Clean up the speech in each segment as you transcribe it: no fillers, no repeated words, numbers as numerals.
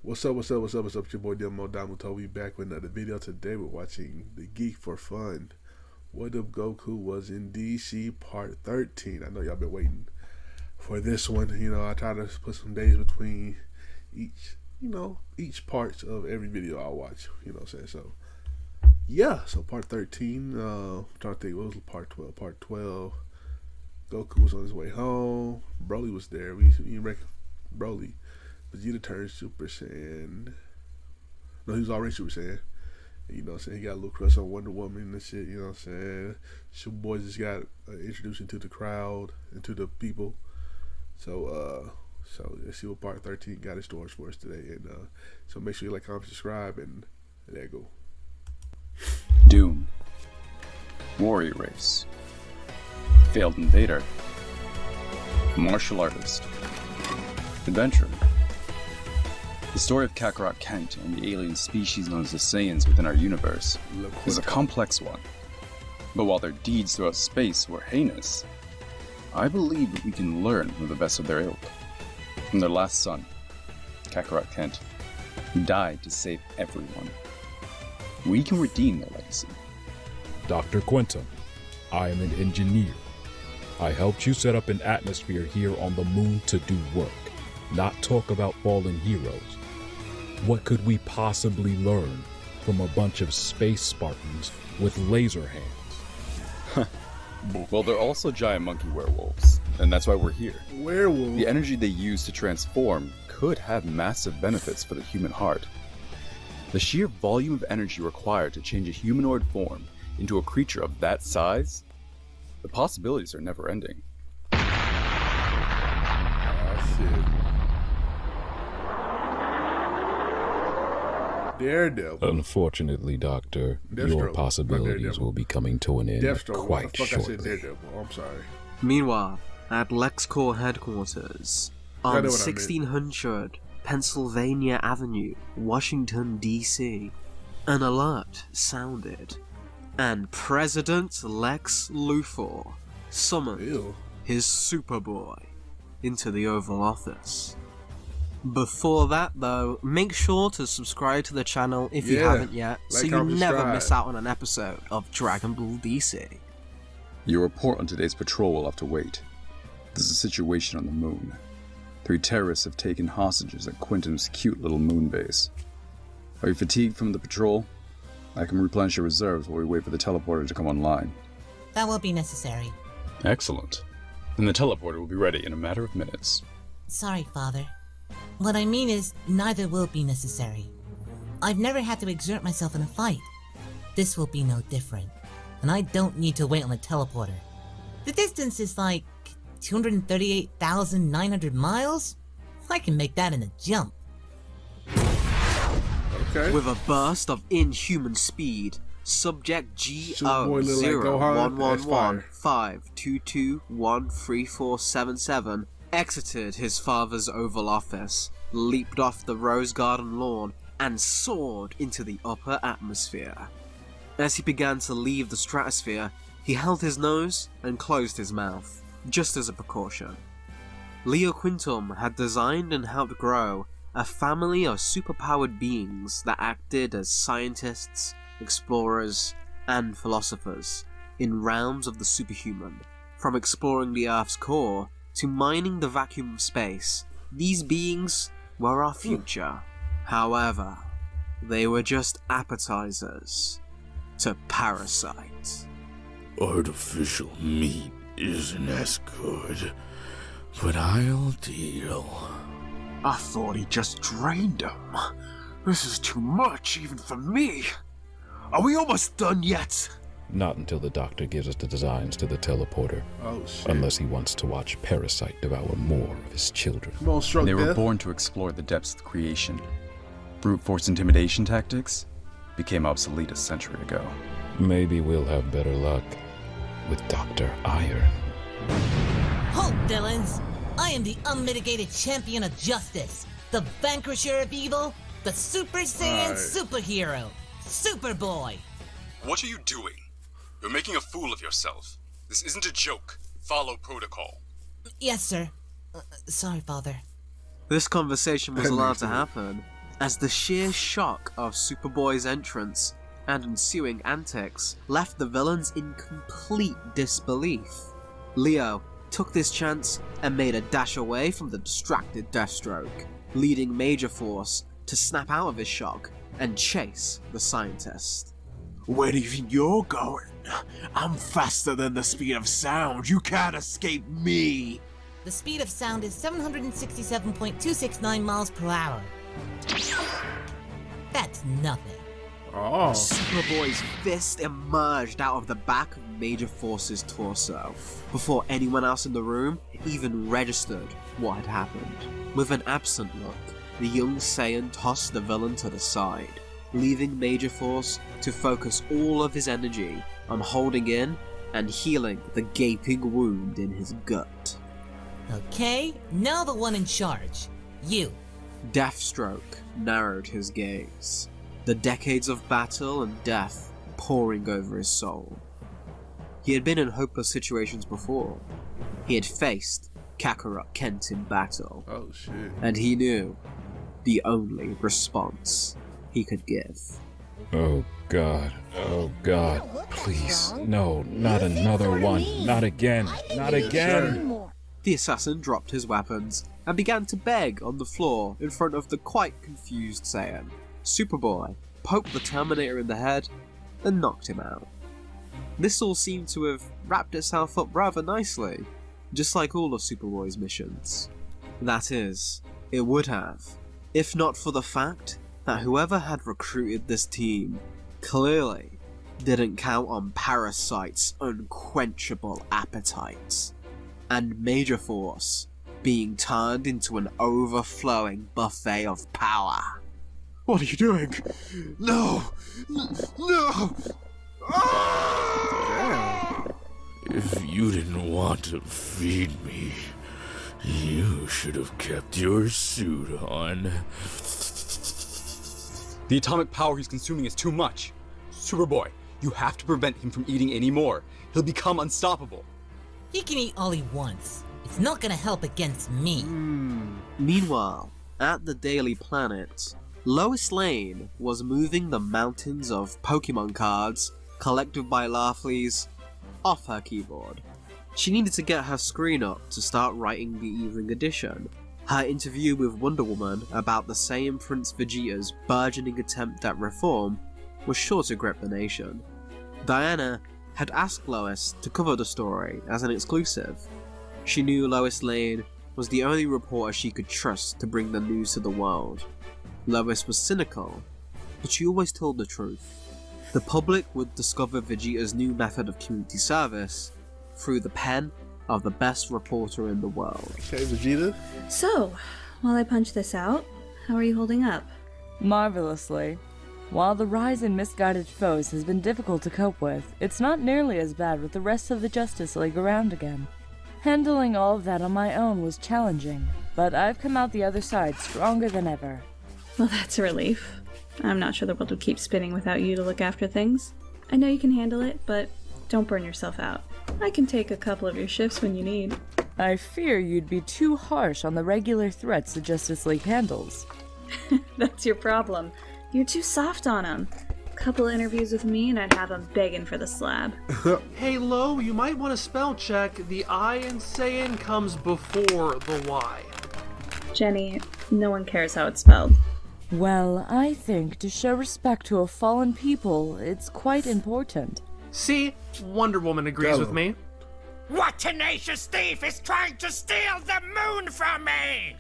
What's up, what's up, what's up, what's up? It's your boy Domuto. We back with another video. Today we're watching the Geek for Fun. What if Goku was in DC Part 13? I know y'all been waiting for this one. You know, I try to put some days between each parts of every video I watch. You know what I'm saying? So, yeah. So Part 13, I'm trying to think, what was Part 12? Part 12, Goku was on his way home. Broly was there. We reckon Broly. Vegeta turned Super Saiyan. No, he was already Super Saiyan. You know what I'm saying? He got a little crush on Wonder Woman and shit, you know what I'm saying? Your boy just got introduced into the crowd and to the people. So let's see what Part 13 got in stores for us today. And so make sure you like, comment, subscribe, and there you go. Doom. Warrior race. Failed invader. Martial artist. Adventurer. The story of Kakarot Kent and the alien species known as the Saiyans within our universe is a complex one. But while their deeds throughout space were heinous, I believe that we can learn from the best of their ilk. From their last son, Kakarot Kent, who died to save everyone. We can redeem their legacy. Dr. Quentin, I am an engineer. I helped you set up an atmosphere here on the moon to do work, not talk about fallen heroes. What could we possibly learn from a bunch of space Spartans with laser hands? Well, they're also giant monkey werewolves, and that's why we're here. Werewolf? The energy they use to transform could have massive benefits for the human heart. The sheer volume of energy required to change a humanoid form into a creature of that size, the possibilities are never ending. Oh, shit. Daredevil. Unfortunately, Doctor, your possibilities will be coming to an end quite shortly. I said Daredevil. I'm sorry. Meanwhile, at LexCorp headquarters, on 1600 Pennsylvania Avenue, Washington, D.C., an alert sounded, and President Lex Luthor summoned his Superboy into the Oval Office. Before that, though, make sure to subscribe to the channel if you haven't yet, so you never miss out on an episode of Dragon Ball DC. Your report on today's patrol will have to wait. There's a situation on the moon. 3 terrorists have taken hostages at Quentin's cute little moon base. Are you fatigued from the patrol? I can replenish your reserves while we wait for the teleporter to come online. That will be necessary. Excellent. Then the teleporter will be ready in a matter of minutes. Sorry, Father. What I mean is, neither will be necessary. I've never had to exert myself in a fight. This will be no different. And I don't need to wait on the teleporter. The distance is like 238,900 miles? I can make that in a jump. Okay. With a burst of inhuman speed, Subject GO0111522134777 exited his father's Oval Office, leaped off the Rose Garden lawn, and soared into the upper atmosphere. As he began to leave the stratosphere, he held his nose and closed his mouth, just as a precaution. Leo Quintum had designed and helped grow a family of superpowered beings that acted as scientists, explorers, and philosophers in realms of the superhuman. From exploring the Earth's core to mining the vacuum of space, these beings were our future. However, they were just appetizers to parasites. Artificial meat isn't as good, but I'll deal. I thought he just drained him. This is too much, even for me. Are we almost done yet? Not until the doctor gives us the designs to the teleporter. Oh, shit. Unless he wants to watch Parasite devour more of his children. They were born to explore the depths of creation. Brute force intimidation tactics became obsolete a century ago. Maybe we'll have better luck with Dr. Iron. Halt, villains! I am the unmitigated champion of justice, the vanquisher of evil, the Super Saiyan superhero, Superboy! What are you doing? You're making a fool of yourself. This isn't a joke. Follow protocol. Yes, sir. Sorry, Father. This conversation was allowed to happen as the sheer shock of Superboy's entrance and ensuing antics left the villains in complete disbelief. Leo took this chance and made a dash away from the distracted Deathstroke, leading Major Force to snap out of his shock and chase the scientist. Where do you think you're going? I'm faster than the speed of sound. You can't escape me. The speed of sound is 767.269 miles per hour. That's nothing. Oh. Superboy's fist emerged out of the back of Major Force's torso before anyone else in the room even registered what had happened. With an absent look, the young Saiyan tossed the villain to the side, leaving Major Force to focus all of his energy on holding in and healing the gaping wound in his gut. Okay, now the one in charge. You. Deathstroke narrowed his gaze, the decades of battle and death pouring over his soul. He had been in hopeless situations before. He had faced Kakarot Kent in battle, Oh shit. and he knew the only response he could give. Oh God, please, no, not another one, not again, not again. The assassin dropped his weapons and began to beg on the floor in front of the quite confused Saiyan. Superboy poked the Terminator in the head and knocked him out. This all seemed to have wrapped itself up rather nicely, just like all of Superboy's missions. That is, it would have, if not for the fact that whoever had recruited this team clearly didn't count on Parasite's unquenchable appetites, and Major Force being turned into an overflowing buffet of power. What are you doing? No! No! If you didn't want to feed me, you should have kept your suit on. The atomic power he's consuming is too much. Superboy, you have to prevent him from eating any more. He'll become unstoppable. He can eat all he wants. It's not gonna help against me. Meanwhile, at the Daily Planet, Lois Lane was moving the mountains of Pokemon cards collected by Larfleeze off her keyboard. She needed to get her screen up to start writing the evening edition. Her interview with Wonder Woman about the Saiyan Prince Vegeta's burgeoning attempt at reform was sure to grip the nation. Diana had asked Lois to cover the story as an exclusive. She knew Lois Lane was the only reporter she could trust to bring the news to the world. Lois was cynical, but she always told the truth. The public would discover Vegeta's new method of community service through the pen of the best reporter in the world. Okay, Vegeta. So, while I punch this out, how are you holding up? Marvelously. While the rise in misguided foes has been difficult to cope with, it's not nearly as bad with the rest of the Justice League around again. Handling all of that on my own was challenging, but I've come out the other side stronger than ever. Well, that's a relief. I'm not sure the world would keep spinning without you to look after things. I know you can handle it, but don't burn yourself out. I can take a couple of your shifts when you need. I fear you'd be too harsh on the regular threats the Justice League handles. That's your problem. You're too soft on them. Couple interviews with me and I'd have them begging for the slab. Hey Lo, you might want to spell check. The I in Saiyan comes before the Y. Jenny, no one cares how it's spelled. Well, I think to show respect to a fallen people, it's quite important. See? Wonder Woman agrees with me. What tenacious thief is trying to steal the moon from me?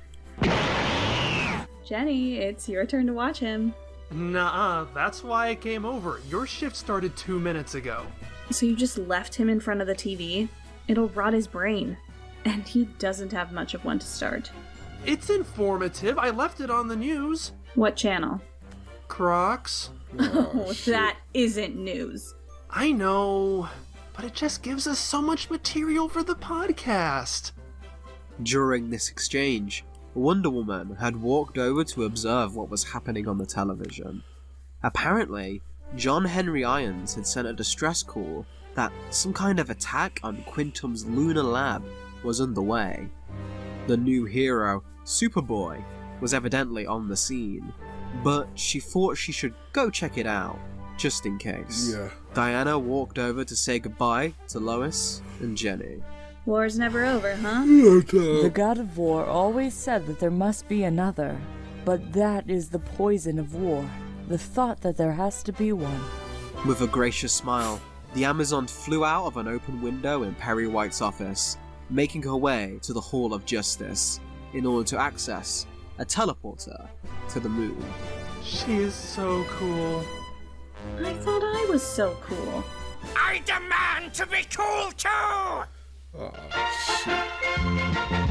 Jenny, it's your turn to watch him. Nuh-uh, that's why I came over. Your shift started 2 minutes ago. So you just left him in front of the TV? It'll rot his brain. And he doesn't have much of one to start. It's informative. I left it on the news. What channel? Crocs. Oh, that isn't news. I know, but it just gives us so much material for the podcast. During this exchange, Wonder Woman had walked over to observe what was happening on the television. Apparently, John Henry Irons had sent a distress call that some kind of attack on Quintum's lunar lab was underway. The new hero, Superboy, was evidently on the scene. but she thought she should go check it out, just in case. Yeah. Diana walked over to say goodbye to Lois and Jenny. War's never over, huh? The god of war always said that there must be another, but that is the poison of war, the thought that there has to be one. With a gracious smile, the Amazon flew out of an open window in Perry White's office, making her way to the Hall of Justice in order to access a teleporter to the moon. She is so cool. I thought I was so cool. I demand to be cool too! Oh, shit.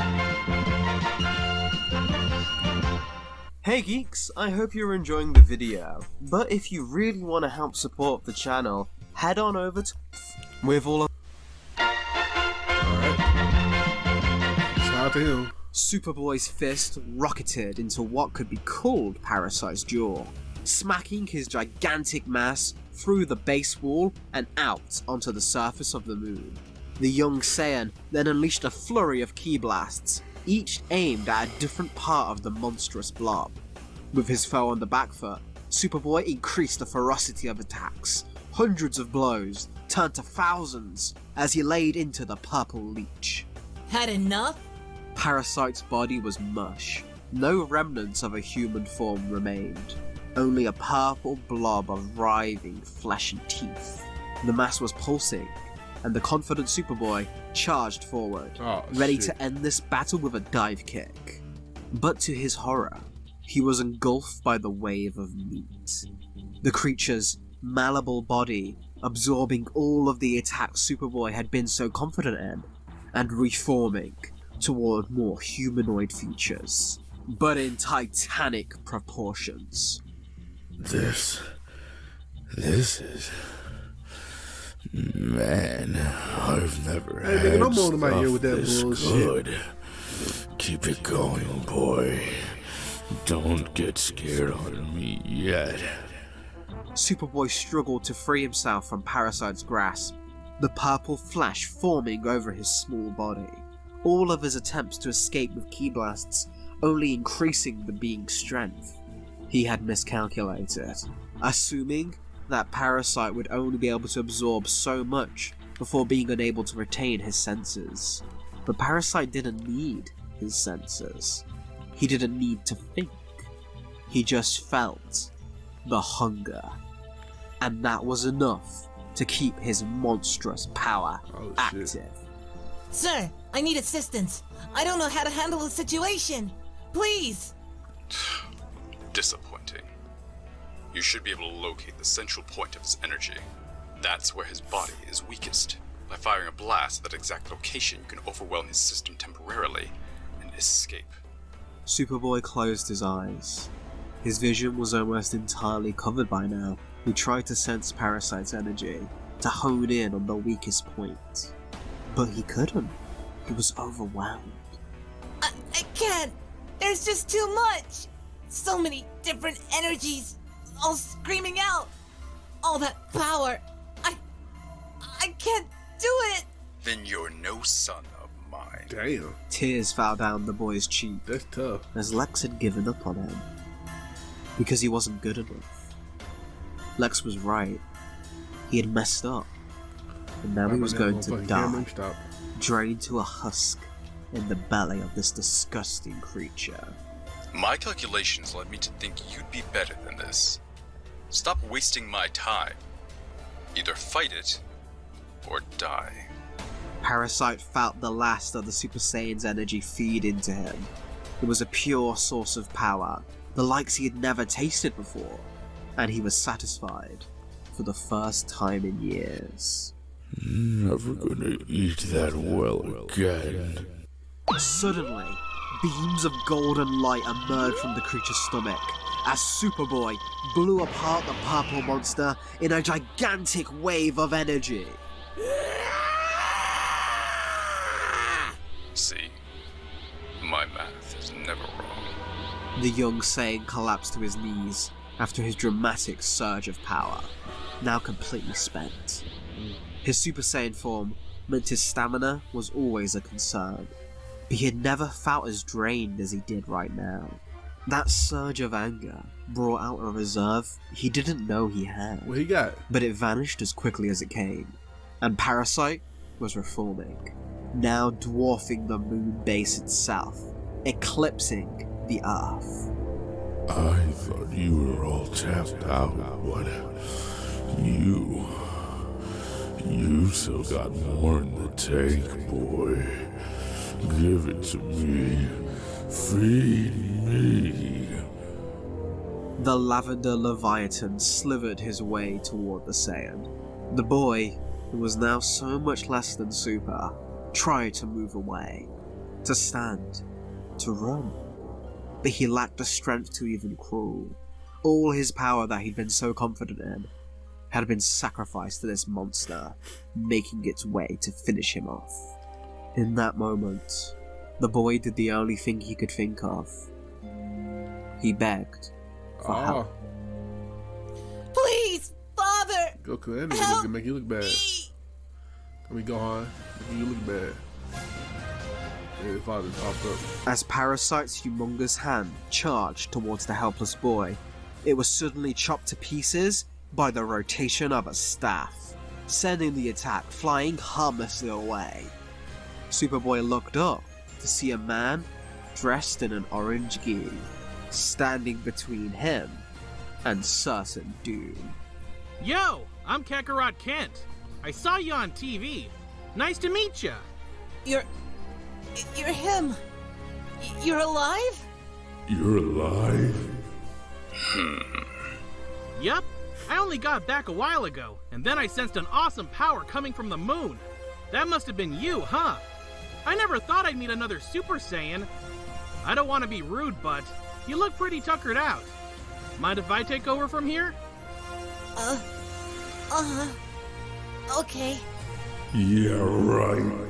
Hey geeks, I hope you're enjoying the video, but if you really want to help support the channel, head on over to with all of Alright. Shout out to him. Superboy's fist rocketed into what could be called Parasite's jaw, smacking his gigantic mass through the base wall and out onto the surface of the moon. The young Saiyan then unleashed a flurry of ki blasts, each aimed at a different part of the monstrous blob. With his foe on the back foot, Superboy increased the ferocity of attacks. Hundreds of blows turned to thousands as he laid into the purple leech. Had enough? Parasite's body was mush. No remnants of a human form remained. Only a purple blob of writhing flesh and teeth. The mass was pulsing, and the confident Superboy charged forward, ready to end this battle with a dive kick. But to his horror, he was engulfed by the wave of meat. The creature's malleable body absorbing all of the attacks Superboy had been so confident in, and reforming toward more humanoid features, but in titanic proportions. This is... Man, I've never Hey, had nigga, don't moan in my ear with that this bullshit. good. Keep it going, boy. Don't get scared on me yet. Superboy struggled to free himself from Parasite's grasp, the purple flash forming over his small body. All of his attempts to escape with ki blasts only increasing the being's strength. He had miscalculated, assuming that Parasite would only be able to absorb so much before being unable to retain his senses. But Parasite didn't need his senses. He didn't need to think. He just felt the hunger. And that was enough to keep his monstrous power active. Sir, I need assistance. I don't know how to handle the situation. Please! Disappointing. You should be able to locate the central point of his energy. That's where his body is weakest. By firing a blast at that exact location, you can overwhelm his system temporarily and escape. Superboy closed his eyes. His vision was almost entirely covered by now. He tried to sense Parasite's energy, to hone in on the weakest point. But he couldn't. He was overwhelmed. I can't! There's just too much! So many different energies, all screaming out! All that power! I can't do it! Then you're no son of mine. Damn. Tears fell down the boy's cheek That's tough. as Lex had given up on him. Because he wasn't good enough. Lex was right. He had messed up. And now he was going to die, drained to a husk in the belly of this disgusting creature. My calculations led me to think you'd be better than this. Stop wasting my time. Either fight it, or die. Parasite felt the last of the Super Saiyan's energy feed into him. It was a pure source of power, the likes he had never tasted before, and he was satisfied for the first time in years. Never gonna eat that well again. Suddenly, beams of golden light emerged from the creature's stomach as Superboy blew apart the purple monster in a gigantic wave of energy. See, my math is never wrong. The young Saiyan collapsed to his knees after his dramatic surge of power, now completely spent. His Super Saiyan form meant his stamina was always a concern, but he had never felt as drained as he did right now. That surge of anger brought out a reserve he didn't know he had. What he got? But it vanished as quickly as it came, and Parasite was reforming, now dwarfing the moon base itself, eclipsing the Earth. I thought you were all tapped out, but you still got more in the tank, boy. Give it to me. Feed me. The lavender Leviathan slithered his way toward the Saiyan. The boy, who was now so much less than super, tried to move away, to stand, to run. But he lacked the strength to even crawl. All his power that he'd been so confident in had been sacrificed to this monster, making its way to finish him off. In that moment, the boy did the only thing he could think of. He begged for help. Please, Father! Goku, that nigga Help can make you look bad. me! Let me go on. Make you look bad. Yeah, his father popped up. As Parasite's humongous hand charged towards the helpless boy, it was suddenly chopped to pieces by the rotation of a staff, sending the attack flying harmlessly away. Superboy looked up to see a man dressed in an orange gi, standing between him and certain doom. Yo, I'm Kakarot Kent. I saw you on TV. Nice to meet ya. You're him. You're alive? You're alive? Yup. I only got back a while ago, and then I sensed an awesome power coming from the moon. That must have been you, huh? I never thought I'd meet another Super Saiyan. I don't want to be rude, but you look pretty tuckered out. Mind if I take over from here? Okay. Yeah, right.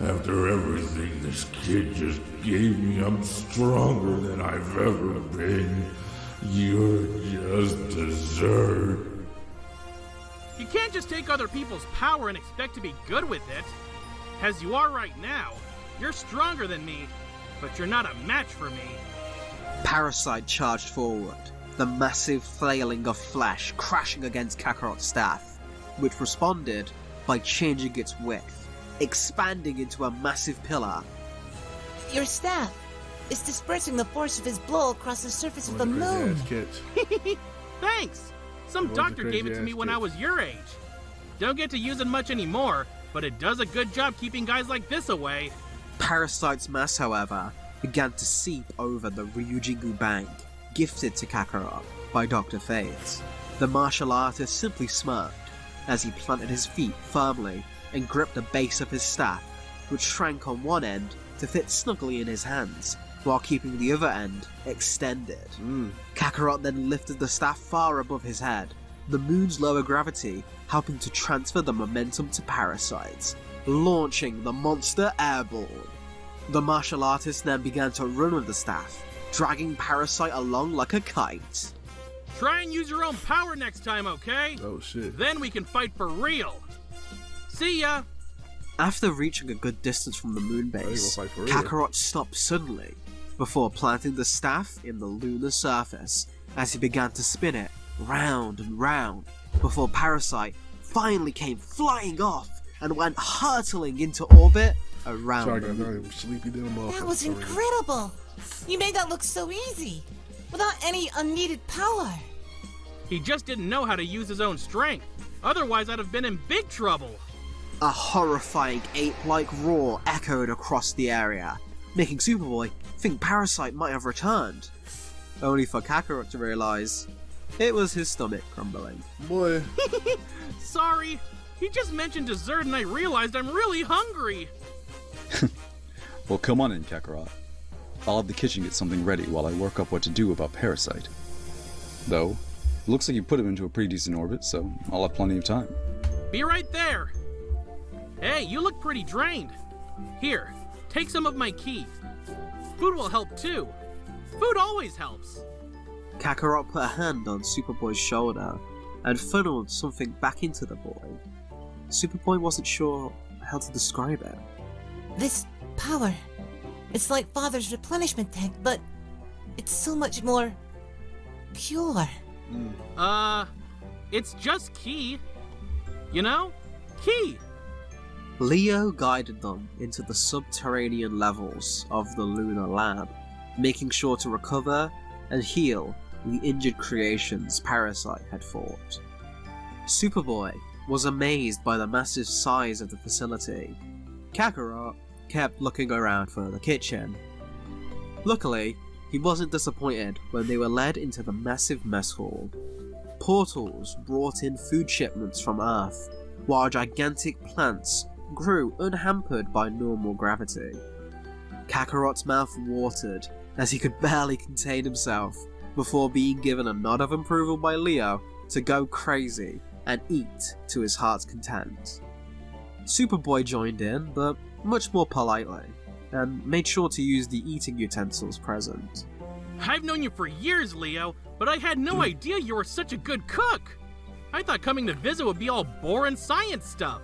After everything this kid just gave me, I'm stronger than I've ever been. You're just dessert. You can't just take other people's power and expect to be good with it. As you are right now, you're stronger than me, but you're not a match for me. Parasite charged forward, the massive flailing of flesh crashing against Kakarot's staff, which responded by changing its width, expanding into a massive pillar. Your staff is dispersing the force of his blow across the surface of the moon. Thanks! Some doctor gave it to me when I was your age. Don't get to use it much anymore, but it does a good job keeping guys like this away. Parasite's mass, however, began to seep over the Ryujingu Bank, gifted to Kakarot by Dr. Fates. The martial artist simply smirked as he planted his feet firmly and gripped the base of his staff, which shrank on one end to fit snugly in his hands, while keeping the other end extended. Kakarot then lifted the staff far above his head, the moon's lower gravity helping to transfer the momentum to Parasite, launching the monster airborne. The martial artist then began to run with the staff, dragging Parasite along like a kite. Try and use your own power next time, okay? Oh shit. Then we can fight for real. See ya! After reaching a good distance from the moon base, Kakarot stopped suddenly, before planting the staff in the lunar surface as he began to spin it round and round, before Parasite finally came flying off and went hurtling into orbit around the moon. That was incredible! You made that look so easy, without any unneeded power. He just didn't know how to use his own strength. Otherwise, I'd have been in big trouble. A horrifying ape-like roar echoed across the area, making Superboy think Parasite might have returned. Only for Kakarot to realize it was his stomach crumbling. Boy. Sorry, he just mentioned dessert and I realized I'm really hungry. Well, come on in, Kakarot. I'll have the kitchen get something ready while I work up what to do about Parasite. Though, it looks like you put him into a pretty decent orbit, so I'll have plenty of time. Be right there. Hey, you look pretty drained. Here, take some of my ki. Food will help too. Food always helps. Kakarot put a hand on Superboy's shoulder and funneled something back into the boy. Superboy wasn't sure how to describe it. This power, it's like Father's replenishment tank, but It's so much more pure. It's just Ki. You know? Ki! Leo guided them into the subterranean levels of the lunar lab, making sure to recover and heal the injured creations Parasite had fought. Superboy was amazed by the massive size of the facility. Kakarot kept looking around for the kitchen. Luckily, he wasn't disappointed when they were led into the massive mess hall. Portals brought in food shipments from Earth, while gigantic plants grew unhampered by normal gravity. Kakarot's mouth watered as he could barely contain himself before being given a nod of approval by Leo to go crazy and eat to his heart's content. Superboy joined in, but much more politely, and made sure to use the eating utensils present. I've known you for years, Leo, but I had no idea you were such a good cook! I thought coming to visit would be all boring science stuff.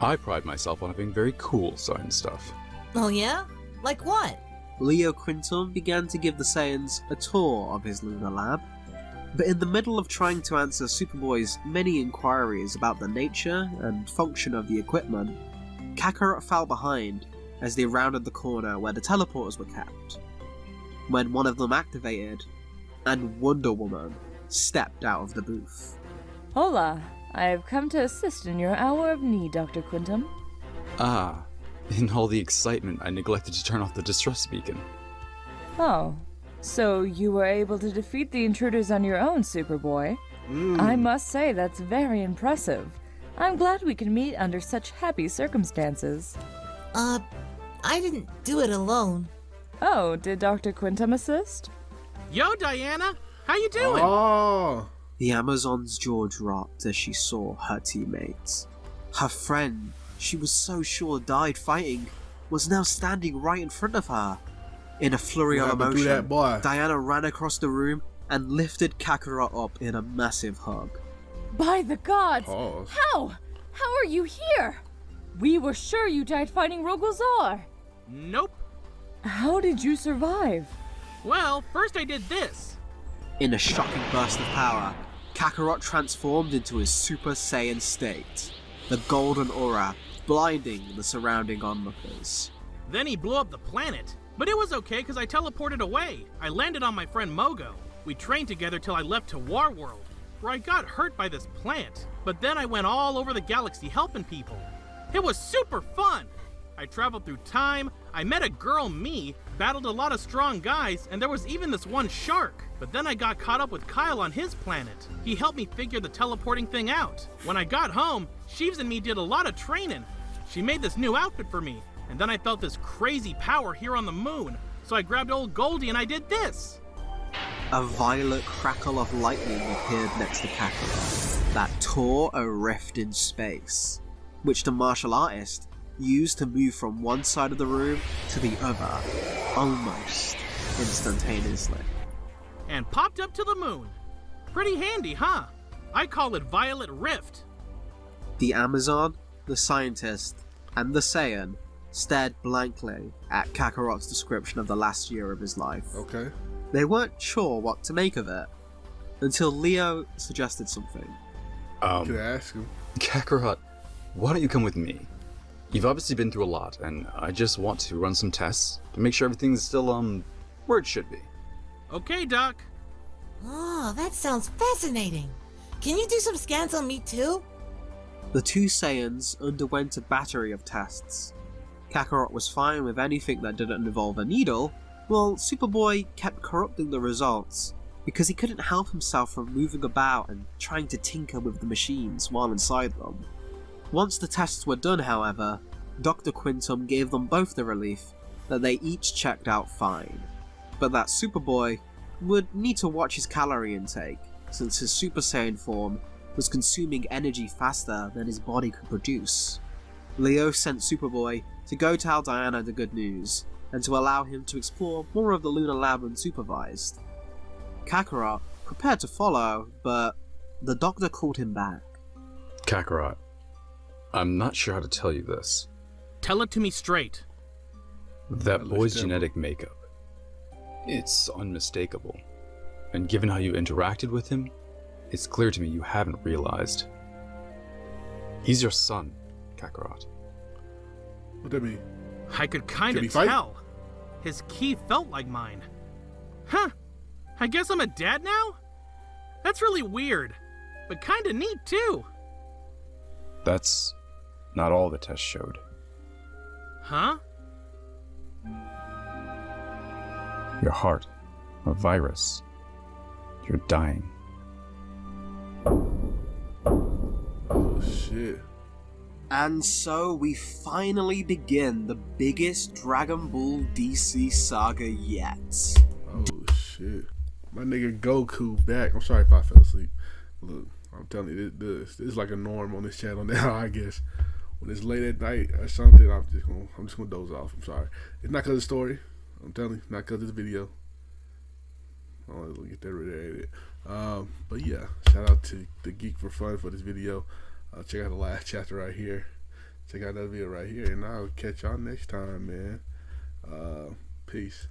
I pride myself on having very cool science stuff. Oh yeah? Like what? Leo Quintum began to give the Saiyans a tour of his lunar lab, but in the middle of trying to answer Superboy's many inquiries about the nature and function of the equipment, Kakarot fell behind as they rounded the corner where the teleporters were kept. When one of them activated, and Wonder Woman stepped out of the booth. Hola, I have come to assist in your hour of need, Dr. Quintum. Ah, in all the excitement, I neglected to turn off the distress beacon. Oh, so you were able to defeat the intruders on your own, Superboy. I must say that's very impressive. I'm glad we can meet under such happy circumstances. I didn't do it alone. Oh, did Dr. Quintum assist? Yo, Diana! How you doing? Oh. The Amazon's jaw dropped as she saw her teammates. Her friend, she was so sure died fighting, was now standing right in front of her. In a flurry of emotion, Diana ran across the room and lifted Kakarot up in a massive hug. By the gods! Pause. How? How are you here? We were sure you died fighting Rogozar. Nope. How did you survive? Well, first I did this. In a shocking burst of power, Kakarot transformed into his Super Saiyan state, the golden aura blinding the surrounding onlookers. Then he blew up the planet. But it was okay because I teleported away. I landed on my friend Mogo. We trained together till I left to Warworld, where I got hurt by this plant. But then I went all over the galaxy helping people. It was super fun! I traveled through time, I met a girl, me, battled a lot of strong guys, and there was even this one shark. But then I got caught up with Kyle on his planet. He helped me figure the teleporting thing out. When I got home, Sheeves and me did a lot of training. She made this new outfit for me, and then I felt this crazy power here on the moon. So I grabbed old Goldie and I did this. A violet crackle of lightning appeared next to Kakarot that tore a rift in space, which the martial artist used to move from one side of the room to the other, almost instantaneously. And popped up to the moon. Pretty handy, huh? I call it Violet Rift. The Amazon, the scientist, and the Saiyan stared blankly at Kakarot's description of the last year of his life. Okay. They weren't sure what to make of it, until Leo suggested something. Can I ask him? Kakarot, why don't you come with me? You've obviously been through a lot, and I just want to run some tests to make sure everything's still, where it should be. Okay, Doc. Oh, that sounds fascinating. Can you do some scans on me too? The two Saiyans underwent a battery of tests. Kakarot was fine with anything that didn't involve a needle, while Superboy kept corrupting the results because he couldn't help himself from moving about and trying to tinker with the machines while inside them. Once the tests were done, however, Dr. Quintum gave them both the relief that they each checked out fine, but that Superboy would need to watch his calorie intake since his Super Saiyan form was consuming energy faster than his body could produce. Leo sent Superboy to go tell Diana the good news, and to allow him to explore more of the lunar lab unsupervised. Kakarot prepared to follow, but the doctor called him back. Kakarot, I'm not sure how to tell you this. Tell it to me straight. That boy's genetic makeup. It's unmistakable. And given how you interacted with him, it's clear to me you haven't realized. He's your son, Kakarot. What that mean? I could kinda Can he fight? tell. His ki felt like mine. Huh. I guess I'm a dad now? That's really weird, but kinda neat too. That's not all the test showed. Huh? Your heart, a virus. You're dying. Oh shit. And so we finally begin the biggest Dragon Ball DC saga yet. Oh shit. My nigga Goku back. I'm sorry if I fell asleep. Look, I'm telling you, this is like a norm on this channel now, I guess. When it's late at night or something, I'm just gonna doze off. I'm sorry. It's not because of the story. I'm telling you, not because of the video. I'll get that rid of it. But yeah, shout out to the Geek for Fun for this video. Check out the last chapter right here. Check out that video right here, and I'll catch y'all next time, man. Peace.